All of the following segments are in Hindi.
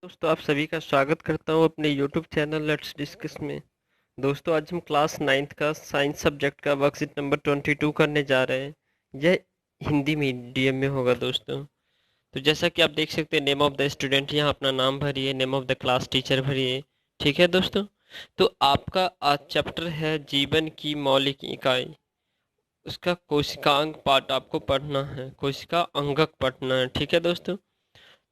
दोस्तों आप सभी का स्वागत करता हूं अपने YouTube चैनल लेट्स डिस्कस में। दोस्तों आज हम क्लास 9th का साइंस सब्जेक्ट का वर्कशीट नंबर 22 करने जा रहे हैं। यह हिंदी मीडियम में होगा दोस्तों। तो जैसा कि आप देख सकते हैं, नेम ऑफ द स्टूडेंट, यहाँ अपना नाम भरिए, name of the class teacher भरिए। ठीक है दोस्तों। तो आपका आज चैप्टर है जीवन की मौलिक इकाई। उसका कोशिकांग पार्ट आपको पढ़ना है, कोशिका अंगक पढ़ना है। ठीक है दोस्तों।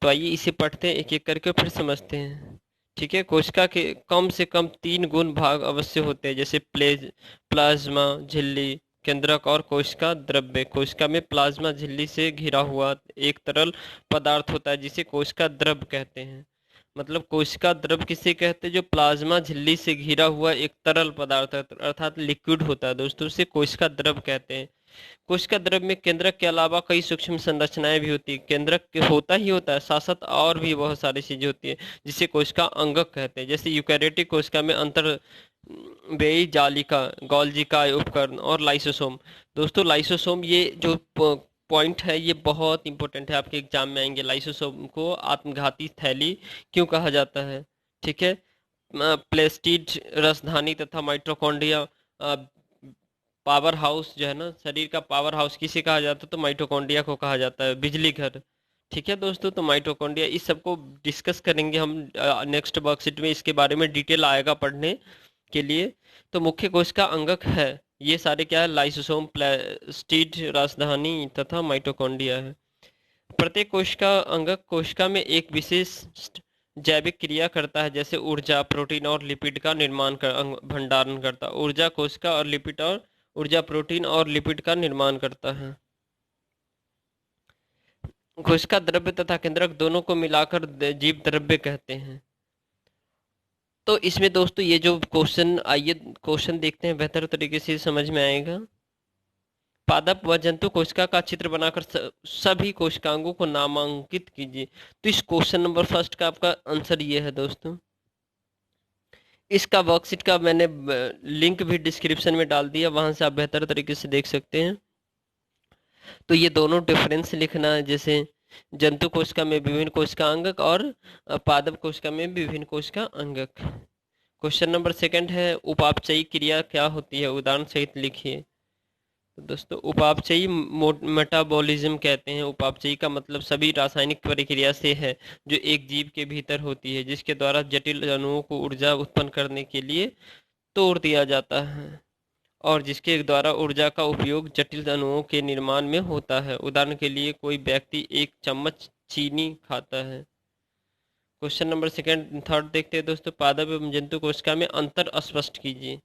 तो आइए इसे पढ़ते हैं, एक एक करके फिर समझते हैं। ठीक है। कोशिका के कम से कम 3 गुण भाग अवश्य होते हैं, जैसे प्लाज्मा, झिल्ली, केंद्रक और कोशिका द्रव्य। कोशिका में प्लाज्मा झिल्ली से घिरा हुआ एक तरल पदार्थ होता है जिसे कोशिका द्रव्य कहते हैं। मतलब कोशिका द्रव्य किसे कहते हैं? जो प्लाज्मा झिल्ली से घिरा हुआ एक तरल पदार्थ है, अर्थात लिक्विड होता है दोस्तों, उसे कोशिका द्रव्य कहते हैं। कोशिका द्रव्य में केंद्रक के अलावा कई सूक्ष्म संरचनाएं भी होती है। केंद्रक के होता ही होता है, साथ साथ और भी बहुत सारी चीजें होती है जिसे कोशिका अंगक कहते हैं। जैसे यूकैरियोटिक कोशिका में अंतर बेई जालिका, गोल्जिका उपकरण और लाइसोसोम। दोस्तों लाइसोसोम ये जो पॉइंट है ये बहुत इंपॉर्टेंट है, आपके एग्जाम में आएंगे। लाइसोसोम को आत्मघाती थैली क्यों कहा जाता है? ठीक है। प्लेस्टिड रसधानी तथा माइटोकॉन्ड्रिया, पावर हाउस जो है ना, शरीर का पावर हाउस किसे कहा जाता है? तो माइटोकॉन्ड्रिया को कहा जाता है, बिजली घर। ठीक है दोस्तों। तो माइटोकॉन्ड्रिया, इस सबको डिस्कस करेंगे हम नेक्स्ट वर्कशीट में, इसके बारे में डिटेल आएगा पढ़ने के लिए। तो मुख्य कोशिका अंगक है ये सारे क्या है? लाइसोसोम, प्लास्टिड राजधानी तथा माइटोकॉन्ड्रिया है। प्रत्येक कोशिका अंगक कोशिका में एक विशेष जैविक क्रिया करता है, जैसे ऊर्जा, प्रोटीन और लिपिड का निर्माण भंडारण करता है। ऊर्जा कोशिका और लिपिड और ऊर्जा प्रोटीन और लिपिड का निर्माण करता है। कोशिका द्रव्य तथा केंद्रक दोनों को मिलाकर जीव द्रव्य कहते हैं। तो इसमें दोस्तों ये जो क्वेश्चन, आइए क्वेश्चन देखते हैं, बेहतर तरीके से समझ में आएगा। पादप व जंतु कोशिका का चित्र बनाकर सभी कोशिकांगों को नामांकित कीजिए। तो इस क्वेश्चन नंबर फर्स्ट का आपका आंसर ये है दोस्तों। इसका वर्कशीट का मैंने लिंक भी डिस्क्रिप्शन में डाल दिया, वहां से आप बेहतर तरीके से देख सकते हैं। तो ये दोनों डिफरेंस लिखना है, जैसे जंतु कोशिका में विभिन्न कोशिका अंगक और पादप कोशिका में विभिन्न कोशिका अंगक। क्वेश्चन नंबर सेकंड है, उपापचयी क्रिया क्या होती है? उदाहरण सहित लिखिए। तो दोस्तों उपापचयी मेटाबॉलिज्म कहते हैं। उपापचयी का मतलब सभी रासायनिक प्रक्रिया से है जो एक जीव के भीतर होती है, जिसके द्वारा जटिल अणुओं को ऊर्जा उत्पन्न करने के लिए तोड़ दिया जाता है और जिसके द्वारा ऊर्जा का उपयोग जटिल अणुओं के निर्माण में होता है। उदाहरण के लिए कोई व्यक्ति 1 चम्मच चीनी खाता है। क्वेश्चन नंबर सेकंड थर्ड देखते हैं दोस्तों, पादप एवं जंतु कोशिका में अंतर स्पष्ट कीजिए।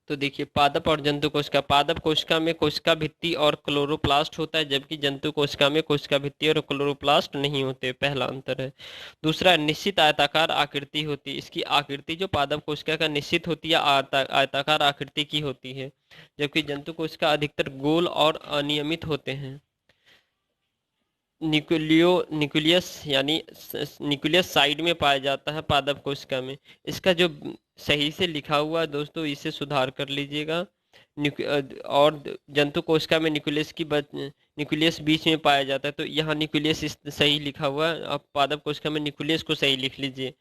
तो देखिए, पादप और जंतु कोशिका, पादप कोशिका में कोशिका भित्ति और क्लोरोप्लास्ट होता है, जबकि जंतु कोशिका में कोशिका भित्ति और क्लोरोप्लास्ट नहीं होते। पहला अंतर है। दूसरा, निश्चित आयताकार आकृति होती है। इसकी आकृति जो पादप कोशिका का निश्चित होती है, आयताकार आकृति की होती है, जबकि जंतु कोशिका अधिकतर गोल और अनियमित होते हैं। न्यूक्लियस यानी न्यूक्लियस साइड में पाया जाता है पादप कोशिका में। इसका जो सही से लिखा हुआ है दोस्तों, इसे सुधार कर लीजिएगा। और जंतु कोशिका में न्यूक्लियस बीच में पाया जाता है, तो यहाँ न्यूक्लियस सही लिखा हुआ है। आप पादप कोशिका में न्यूक्लियस को सही लिख लीजिए।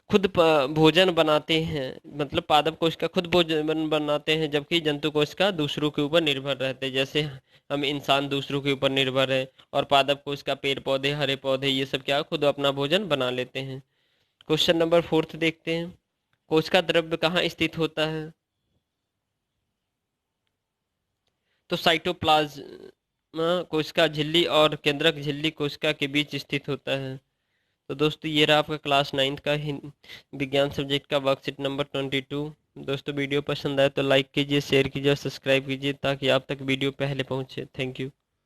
खुद भोजन बनाते हैं, मतलब पादप कोशिका खुद भोजन बनाते हैं, जबकि जंतु कोशिका दूसरों के ऊपर निर्भर रहते हैं। जैसे हम इंसान दूसरों के ऊपर निर्भर है, और पादप कोशिका पेड़ पौधे, हरे पौधे, ये सब क्या खुद अपना भोजन बना लेते हैं। क्वेश्चन नंबर फोर्थ देखते हैं, कोशिका द्रव्य कहाँ स्थित होता है? तो साइटोप्लाज्म कोशिका झिल्ली और केंद्रक झिल्ली कोशिका के बीच स्थित होता है। तो दोस्तों ये रहा आपका क्लास 9th का विज्ञान सब्जेक्ट का वर्कशीट नंबर 22। दोस्तों वीडियो पसंद आए तो लाइक कीजिए, शेयर कीजिए और सब्सक्राइब कीजिए ताकि आप तक वीडियो पहले पहुंचे। Thank you.